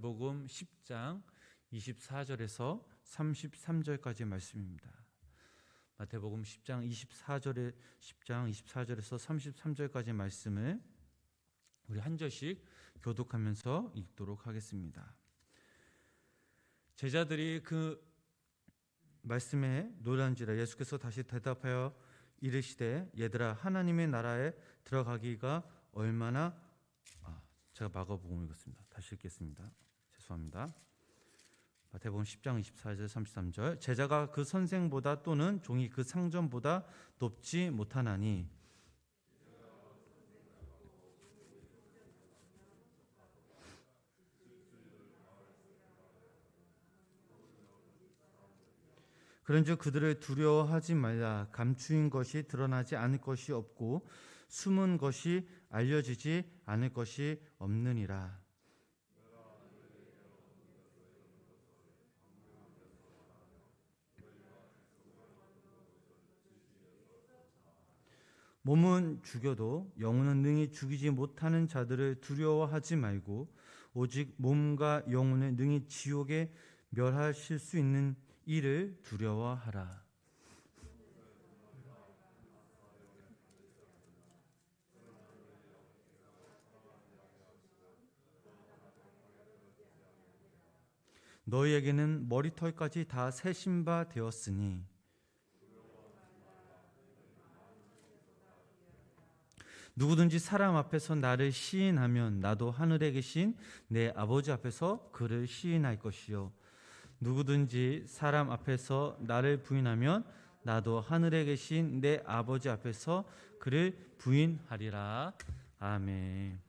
복음 10장 24절에서 33절까지 말씀입니다. 마태복음 10장 24절에서 33절까지 말씀을 우리 한 절씩 교독하면서 읽도록 하겠습니다. 제자들이 그 말씀에 놀란지라 예수께서 다시 대답하여 이르시되 얘들아 하나님의 나라에 들어가기가 얼마나 제가 마가복음 읽었습니다. 다시 읽겠습니다. 죄송합니다. 마태복음 10장 24절 33절 제자가 그 선생보다 또는 종이 그 상전보다 높지 못하나니 그런즉 그들을 두려워하지 말라. 감추인 것이 드러나지 않을 것이 없고 숨은 것이 알려지지 않을 것이 없느니라. 몸은 죽여도 영혼은 능히 죽이지 못하는 자들을 두려워하지 말고 오직 몸과 영혼을 능히 지옥에 멸하실 수 있는 이를 두려워하라. 너희에게는 머리털까지 다 세신 바 되었으니 누구든지 사람 앞에서 나를 시인하면 나도 하늘에 계신 내 아버지 앞에서 그를 시인할 것이요 누구든지 사람 앞에서 나를 부인하면 나도 하늘에 계신 내 아버지 앞에서 그를 부인하리라. 아멘.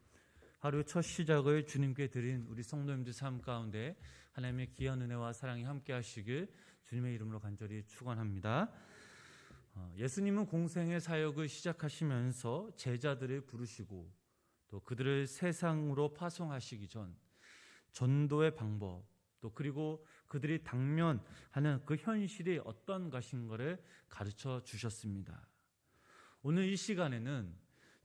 하루의 첫 시작을 주님께 드린 우리 성도님들 삶 가운데 하나님의 귀한 은혜와 사랑이 함께 하시길 주님의 이름으로 간절히 축원합니다. 예수님은 공생의 사역을 시작하시면서 제자들을 부르시고 또 그들을 세상으로 파송하시기 전 전도의 방법 또 그리고 그들이 당면하는 그 현실이 어떤 것인가를 가르쳐 주셨습니다. 오늘 이 시간에는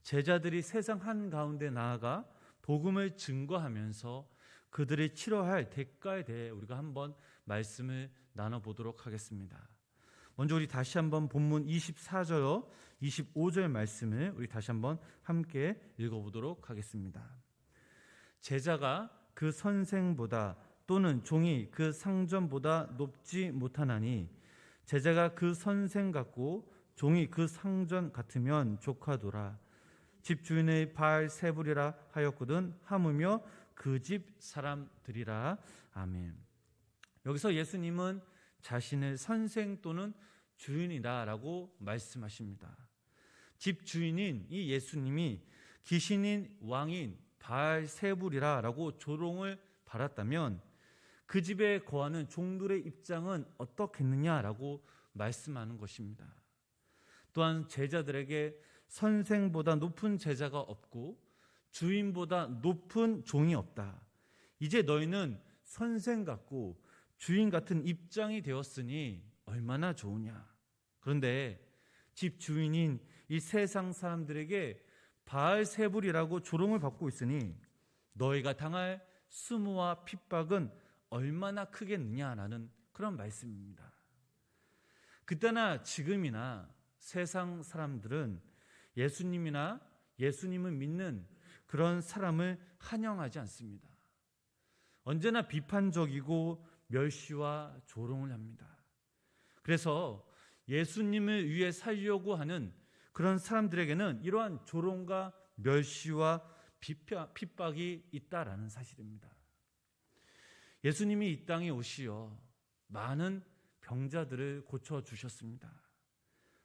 제자들이 세상 한가운데 나아가 복음을 증거하면서 그들이 치러야 할 대가에 대해 우리가 한번 말씀을 나눠보도록 하겠습니다. 먼저 우리 다시 한번 본문 24절, 25절 말씀을 우리 다시 한번 함께 읽어보도록 하겠습니다. 제자가 그 선생보다 또는 종이 그 상전보다 높지 못하나니 제자가 그 선생 같고 종이 그 상전 같으면 조카도라. 집주인의 바알세불이라 하였거든 하무며 그 집 사람들이라. 아멘. 여기서 예수님은 자신을 선생 또는 주인이다라고 말씀하십니다. 집주인인 이 예수님이 귀신인 왕인 바알세불이라라고 조롱을 받았다면 그 집에 거하는 종들의 입장은 어떻겠느냐라고 말씀하는 것입니다. 또한 제자들에게 선생보다 높은 제자가 없고 주인보다 높은 종이 없다. 이제 너희는 선생 같고 주인 같은 입장이 되었으니 얼마나 좋으냐. 그런데 집 주인인 이 세상 사람들에게 바알세불이라고 조롱을 받고 있으니 너희가 당할 수모와 핍박은 얼마나 크겠느냐라는 그런 말씀입니다. 그때나 지금이나 세상 사람들은 예수님이나 예수님을 믿는 그런 사람을 환영하지 않습니다. 언제나 비판적이고 멸시와 조롱을 합니다. 그래서 예수님을 위해 살려고 하는 그런 사람들에게는 이러한 조롱과 멸시와 핍박이 있다라는 사실입니다. 예수님이 이 땅에 오시어 많은 병자들을 고쳐주셨습니다.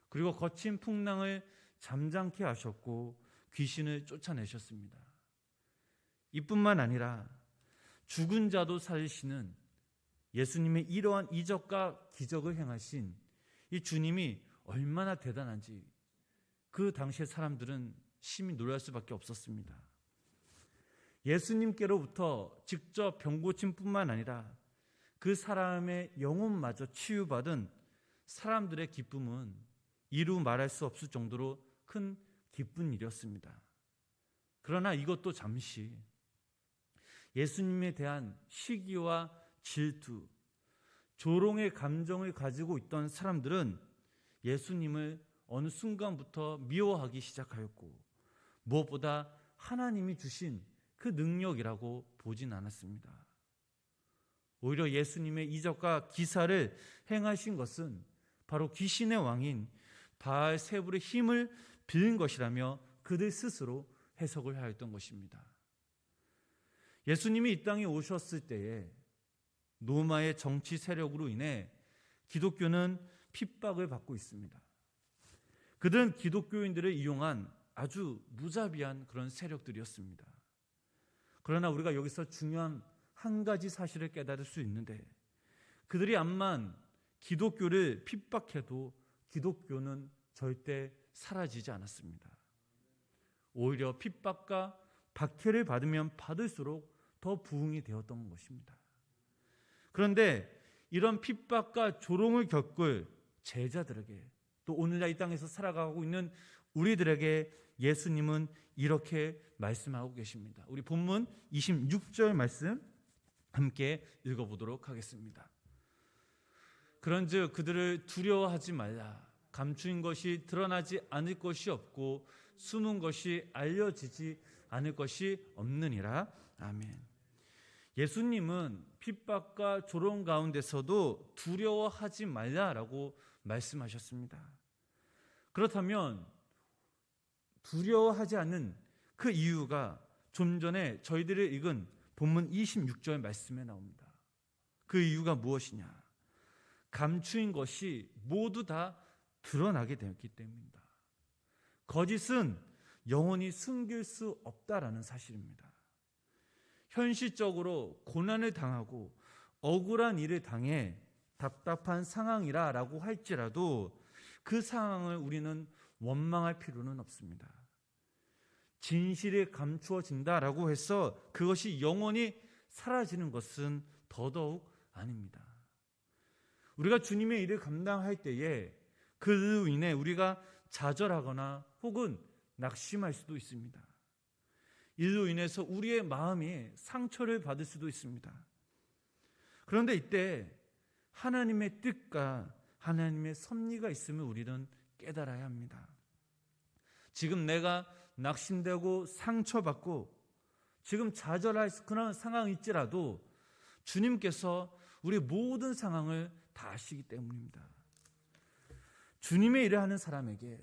그리고 거친 풍랑을 잠잠케 하셨고 귀신을 쫓아내셨습니다. 이뿐만 아니라 죽은 자도 살리시는 예수님의 이러한 이적과 기적을 행하신 이 주님이 얼마나 대단한지 그 당시의 사람들은 심히 놀랄 수밖에 없었습니다. 예수님께로부터 직접 병 고침 뿐만 아니라 그 사람의 영혼마저 치유받은 사람들의 기쁨은 이루 말할 수 없을 정도로 큰 기쁜 일이었습니다. 그러나 이것도 잠시 예수님에 대한 시기와 질투, 조롱의 감정을 가지고 있던 사람들은 예수님을 어느 순간부터 미워하기 시작하였고, 무엇보다 하나님이 주신 그 능력이라고 보진 않았습니다. 오히려 예수님의 이적과 기사를 행하신 것은 바로 귀신의 왕인 바알세불의 힘을 빌린 것이라며 그들 스스로 해석을 하였던 것입니다. 예수님이 이 땅에 오셨을 때에 로마의 정치 세력으로 인해 기독교는 핍박을 받고 있습니다. 그들은 기독교인들을 이용한 아주 무자비한 그런 세력들이었습니다. 그러나 우리가 여기서 중요한 한 가지 사실을 깨달을 수 있는데, 그들이 암만 기독교를 핍박해도 기독교는 절대 사라지지 않았습니다. 오히려 핍박과 박해를 받으면 받을수록 더 부흥이 되었던 것입니다. 그런데 이런 핍박과 조롱을 겪을 제자들에게, 또 오늘날 이 땅에서 살아가고 있는 우리들에게 예수님은 이렇게 말씀하고 계십니다. 우리 본문 26절 말씀 함께 읽어보도록 하겠습니다. 그런즉 그들을 두려워하지 말라. 감추인 것이 드러나지 않을 것이 없고 숨은 것이 알려지지 않을 것이 없느니라. 아멘. 예수님은 핍박과 조롱 가운데서도 두려워하지 말라라고 말씀하셨습니다. 그렇다면 두려워하지 않는 그 이유가 좀 전에 저희들이 읽은 본문 26절 말씀에 나옵니다. 그 이유가 무엇이냐? 감추인 것이 모두 다 드러나게 되었기 때문입니다. 거짓은 영원히 숨길 수 없다라는 사실입니다. 현실적으로 고난을 당하고 억울한 일을 당해 답답한 상황이라고 할지라도 그 상황을 우리는 원망할 필요는 없습니다. 진실이 감추어진다라고 해서 그것이 영원히 사라지는 것은 더더욱 아닙니다. 우리가 주님의 일을 감당할 때에 그로 인해 우리가 좌절하거나 혹은 낙심할 수도 있습니다. 일로 인해서 우리의 마음이 상처를 받을 수도 있습니다. 그런데 이때 하나님의 뜻과 하나님의 섭리가 있음을 우리는 깨달아야 합니다. 지금 내가 낙심되고 상처받고 지금 좌절할 그런 상황일지라도 주님께서 우리 모든 상황을 다 아시기 때문입니다. 주님의 일을 하는 사람에게,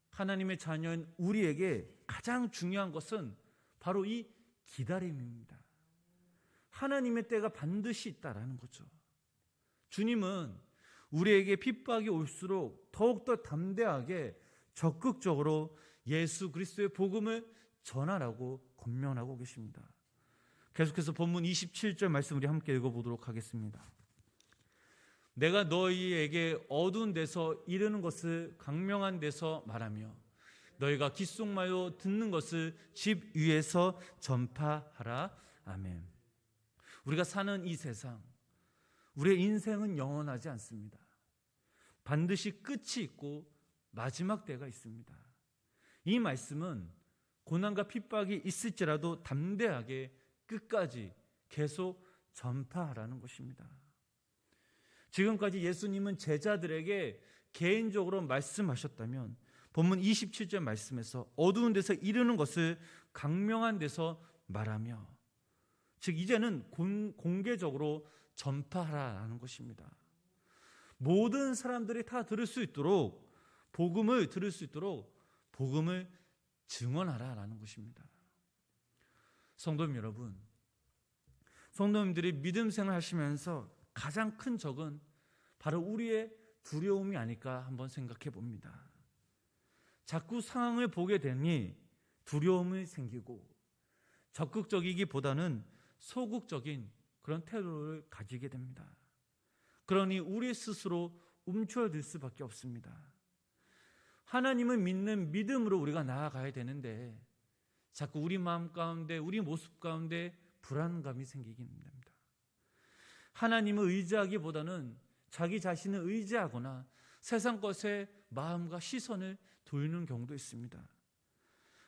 하나님의 자녀인 우리에게 가장 중요한 것은 바로 이 기다림입니다. 하나님의 때가 반드시 있다라는 거죠. 주님은 우리에게 핍박이 올수록 더욱더 담대하게 적극적으로 예수 그리스도의 복음을 전하라고 권면하고 계십니다. 계속해서 본문 27절 말씀 우리 함께 읽어보도록 하겠습니다. 내가 너희에게 어두운 데서 이르는 것을 광명한 데서 말하며 너희가 귓속말로 듣는 것을 집 위에서 전파하라. 아멘. 우리가 사는 이 세상, 우리의 인생은 영원하지 않습니다. 반드시 끝이 있고 마지막 때가 있습니다. 이 말씀은 고난과 핍박이 있을지라도 담대하게 끝까지 계속 전파하라는 것입니다. 지금까지 예수님은 제자들에게 개인적으로 말씀하셨다면 본문 27절 말씀에서 어두운 데서 이르는 것을 광명한 데서 말하며, 즉 이제는 공개적으로 전파하라는 것입니다. 모든 사람들이 다 들을 수 있도록, 복음을 들을 수 있도록 복음을 증언하라라는 것입니다. 성도님 여러분, 성도님들이 믿음 생활 하시면서 가장 큰 적은 바로 우리의 두려움이 아닐까 한번 생각해 봅니다. 자꾸 상황을 보게 되니 두려움이 생기고 적극적이기보다는 소극적인 그런 태도를 가지게 됩니다. 그러니 우리 스스로 움츠러들 수밖에 없습니다. 하나님을 믿는 믿음으로 우리가 나아가야 되는데 자꾸 우리 마음 가운데, 우리 모습 가운데 불안감이 생기긴 됩니다. 하나님을 의지하기보다는 자기 자신을 의지하거나 세상 것에 마음과 시선을 돌리는 경우도 있습니다.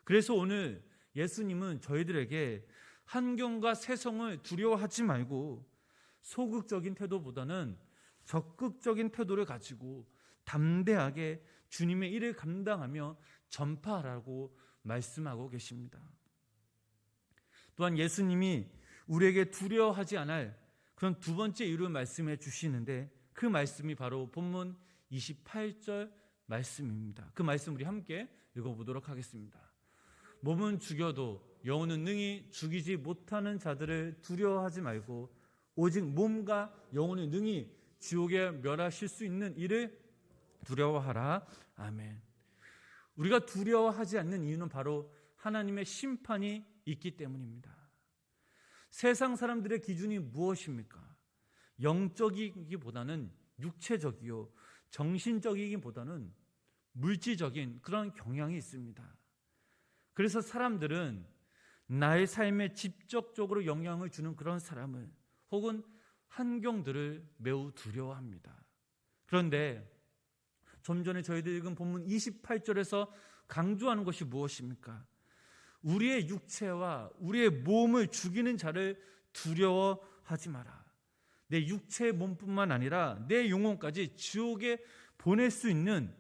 그래서 오늘 예수님은 저희들에게 환경과 세상을 두려워하지 말고 소극적인 태도보다는 적극적인 태도를 가지고 담대하게 주님의 일을 감당하며 전파하라고 말씀하고 계십니다. 또한 예수님이 우리에게 두려워하지 않을 그런 두 번째 이유를 말씀해 주시는데, 그 말씀이 바로 본문 28절 말씀입니다. 그 말씀 우리 함께 읽어보도록 하겠습니다. 몸은 죽여도 영혼은 능히 죽이지 못하는 자들을 두려워하지 말고 오직 몸과 영혼을 능히 지옥에 멸하실 수 있는 이를 두려워하라. 아멘. 우리가 두려워하지 않는 이유는 바로 하나님의 심판이 있기 때문입니다. 세상 사람들의 기준이 무엇입니까? 영적이기보다는 육체적이요, 정신적이기보다는 물질적인 그런 경향이 있습니다. 그래서 사람들은 나의 삶에 직접적으로 영향을 주는 그런 사람을 혹은 환경들을 매우 두려워합니다. 그런데 좀 전에 저희들 읽은 본문 28절에서 강조하는 것이 무엇입니까? 우리의 육체와 우리의 몸을 죽이는 자를 두려워하지 마라. 내 육체의 몸뿐만 아니라 내 영혼까지 지옥에 보낼 수 있는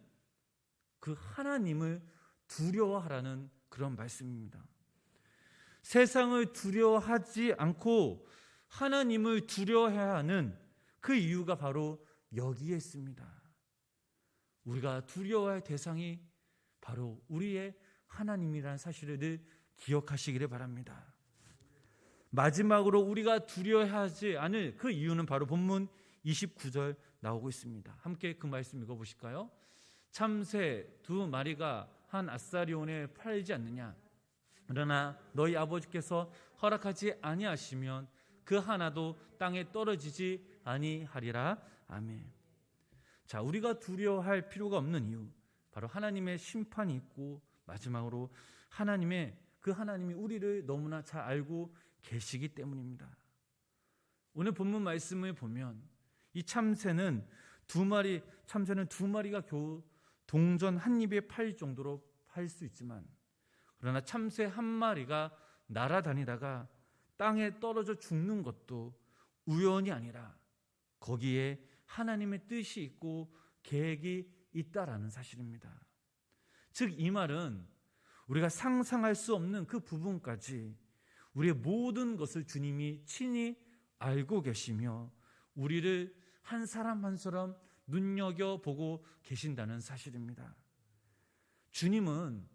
그 하나님을 두려워하라는 그런 말씀입니다. 세상을 두려워하지 않고 하나님을 두려워해야 하는 그 이유가 바로 여기에 있습니다. 우리가 두려워할 대상이 바로 우리의 하나님이라는 사실을 늘 기억하시기를 바랍니다. 마지막으로 우리가 두려워하지 않을 그 이유는 바로 본문 29절 나오고 있습니다. 함께 그 말씀 읽어보실까요? 참새 2마리가 한 아사리온에 팔지 않느냐? 그러나 너희 아버지께서 허락하지 아니하시면 그 하나도 땅에 떨어지지 아니하리라. 아멘. 자, 우리가 두려워할 필요가 없는 이유, 바로 하나님의 심판이 있고 마지막으로 하나님이 우리를 너무나 잘 알고 계시기 때문입니다. 오늘 본문 말씀을 보면 이 참새는 두 마리가 겨우 동전 한 입에 팔 정도로 팔 수 있지만, 그러나 참새 한 마리가 날아다니다가 땅에 떨어져 죽는 것도 우연이 아니라 거기에 하나님의 뜻이 있고 계획이 있다라는 사실입니다. 즉 이 말은 우리가 상상할 수 없는 그 부분까지 우리의 모든 것을 주님이 친히 알고 계시며 우리를 한 사람 한 사람 눈여겨보고 계신다는 사실입니다. 주님은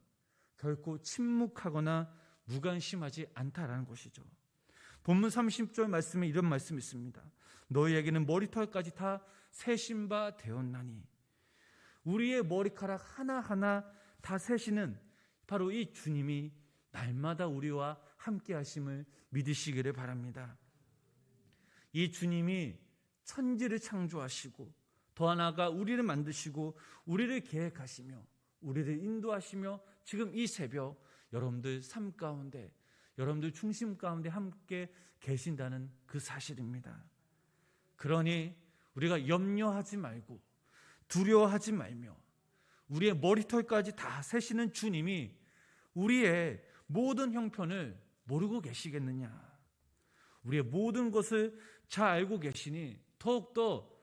결코 침묵하거나 무관심하지 않다라는 것이죠. 본문 30절 말씀에 이런 말씀이 있습니다. 너희에게는 머리털까지 다 세신 바 되었나니. 우리의 머리카락 하나하나 다 세시는 바로 이 주님이 날마다 우리와 함께 하심을 믿으시기를 바랍니다. 이 주님이 천지를 창조하시고 더 나아가 우리를 만드시고 우리를 계획하시며 우리를 인도하시며 지금 이 새벽 여러분들 삶 가운데, 여러분들 중심 가운데 함께 계신다는 그 사실입니다. 그러니 우리가 염려하지 말고 두려워하지 말며 우리의 머리털까지 다 세시는 주님이 우리의 모든 형편을 모르고 계시겠느냐? 우리의 모든 것을 잘 알고 계시니 더욱더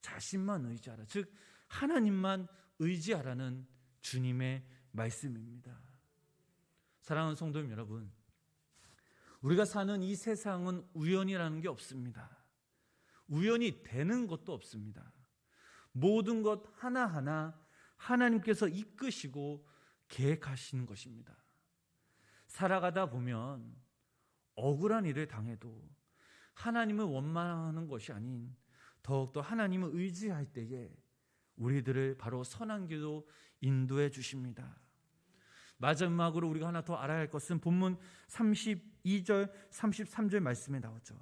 자신만 의지하라, 즉 하나님만 의지하라는 주님의 말씀입니다. 사랑하는 성도님 여러분, 우리가 사는 이 세상은 우연이라는 게 없습니다. 우연이 되는 것도 없습니다. 모든 것 하나하나 하나님께서 이끄시고 계획하시는 것입니다. 살아가다 보면 억울한 일을 당해도 하나님을 원망하는 것이 아닌 더욱더 하나님을 의지할 때에 우리들을 바로 선한 길로 인도해 주십니다. 마지막으로 우리가 하나 더 알아야 할 것은 본문 32절 33절 말씀에 나오죠.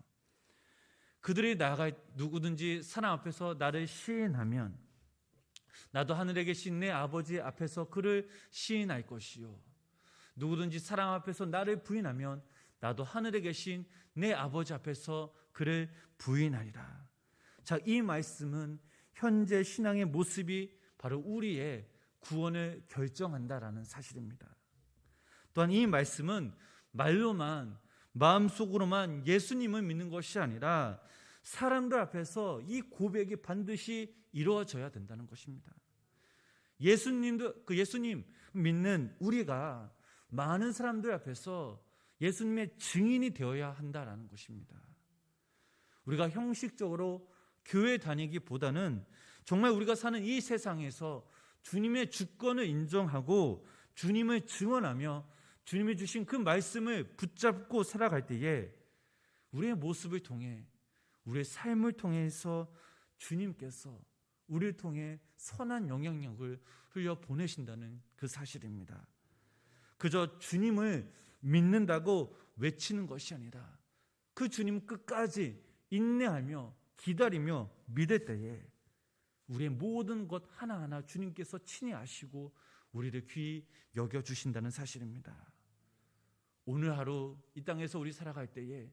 그들이 나아가 누구든지 사람 앞에서 나를 시인하면 나도 하늘에 계신 내 아버지 앞에서 그를 시인할 것이요, 누구든지 사람 앞에서 나를 부인하면 나도 하늘에 계신 내 아버지 앞에서 그를 부인하리라. 자, 이 말씀은 현재 신앙의 모습이 바로 우리의 구원을 결정한다라는 사실입니다. 또한 이 말씀은 말로만 마음속으로만 예수님을 믿는 것이 아니라 사람들 앞에서 이 고백이 반드시 이루어져야 된다는 것입니다. 예수님 믿는 우리가 많은 사람들 앞에서 예수님의 증인이 되어야 한다는 것입니다. 우리가 형식적으로 교회 다니기보다는 정말 우리가 사는 이 세상에서 주님의 주권을 인정하고 주님을 증언하며 주님이 주신 그 말씀을 붙잡고 살아갈 때에 우리의 모습을 통해, 우리의 삶을 통해서 주님께서 우리를 통해 선한 영향력을 흘려 보내신다는 그 사실입니다. 그저 주님을 믿는다고 외치는 것이 아니라 그 주님 끝까지 인내하며 기다리며 믿을 때에 우리의 모든 것 하나하나 주님께서 친히 아시고 우리를 귀히 여겨주신다는 사실입니다. 오늘 하루 이 땅에서 우리 살아갈 때에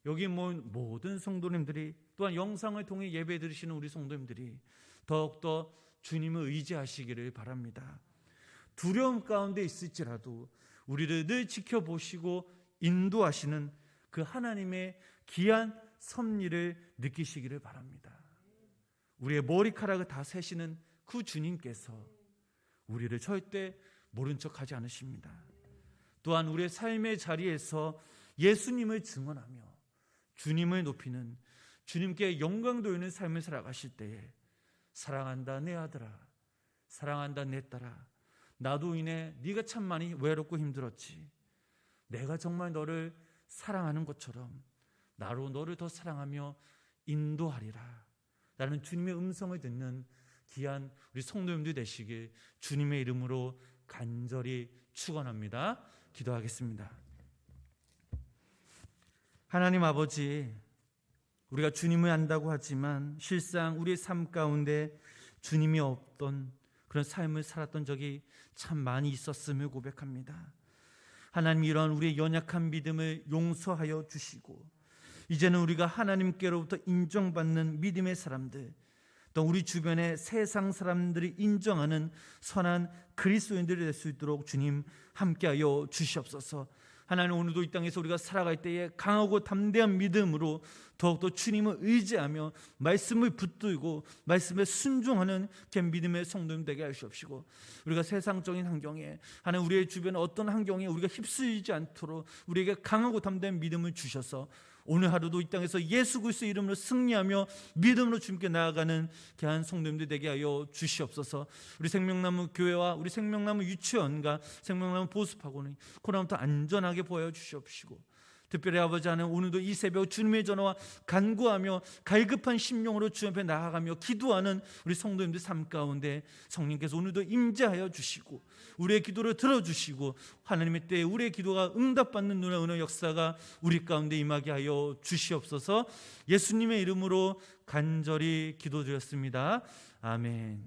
여기 모인 모든 성도님들이, 또한 영상을 통해 예배 드리시는 우리 성도님들이 더욱더 주님을 의지하시기를 바랍니다. 두려움 가운데 있을지라도 우리를 늘 지켜보시고 인도하시는 그 하나님의 귀한 섭리를 느끼시기를 바랍니다. 우리의 머리카락을 다 세시는 그 주님께서 우리를 절대 모른 척하지 않으십니다. 또한 우리의 삶의 자리에서 예수님을 증언하며 주님을 높이는, 주님께 영광 돌리는 삶을 살아가실 때에 사랑한다 내 아들아, 사랑한다 내 딸아, 나도 인해 네가 참 많이 외롭고 힘들었지. 내가 정말 너를 사랑하는 것처럼 나로 너를 더 사랑하며 인도하리라 라는 주님의 음성을 듣는 귀한 우리 성도님들 되시길 주님의 이름으로 간절히 축원합니다. 기도하겠습니다. 하나님 아버지, 우리가 주님을 안다고 하지만 실상 우리의 삶 가운데 주님이 없던 그런 삶을 살았던 적이 참 많이 있었음을 고백합니다. 하나님, 이러한 우리의 연약한 믿음을 용서하여 주시고 이제는 우리가 하나님께로부터 인정받는 믿음의 사람들, 또 우리 주변의 세상 사람들이 인정하는 선한 그리스도인들이 될 수 있도록 주님 함께하여 주시옵소서. 하나님, 오늘도 이 땅에서 우리가 살아갈 때에 강하고 담대한 믿음으로 더욱더 주님을 의지하며 말씀을 붙들고 말씀에 순종하는 그 믿음의 성도님 되게 하시옵시고, 우리가 세상적인 환경에, 하나님 우리의 주변에 어떤 환경에 우리가 휩쓸리지 않도록 우리에게 강하고 담대한 믿음을 주셔서 오늘 하루도 이 땅에서 예수 그리스도의 이름으로 승리하며 믿음으로 주님께 나아가는 귀한 성도님들 되게 하여 주시옵소서. 우리 생명나무 교회와 우리 생명나무 유치원과 생명나무 보습학원이 코로나부터 안전하게 보여 주시옵시고, 특별히 아버지 하나님, 오늘도 이 새벽 주님의 전화와 간구하며 갈급한 심령으로 주님 앞에 나아가며 기도하는 우리 성도님들 삶 가운데 성령께서 오늘도 임재하여 주시고 우리의 기도를 들어주시고 하나님의 때에 우리의 기도가 응답받는 놀라운 역사가 우리 가운데 임하게 하여 주시옵소서. 예수님의 이름으로 간절히 기도드렸습니다. 아멘.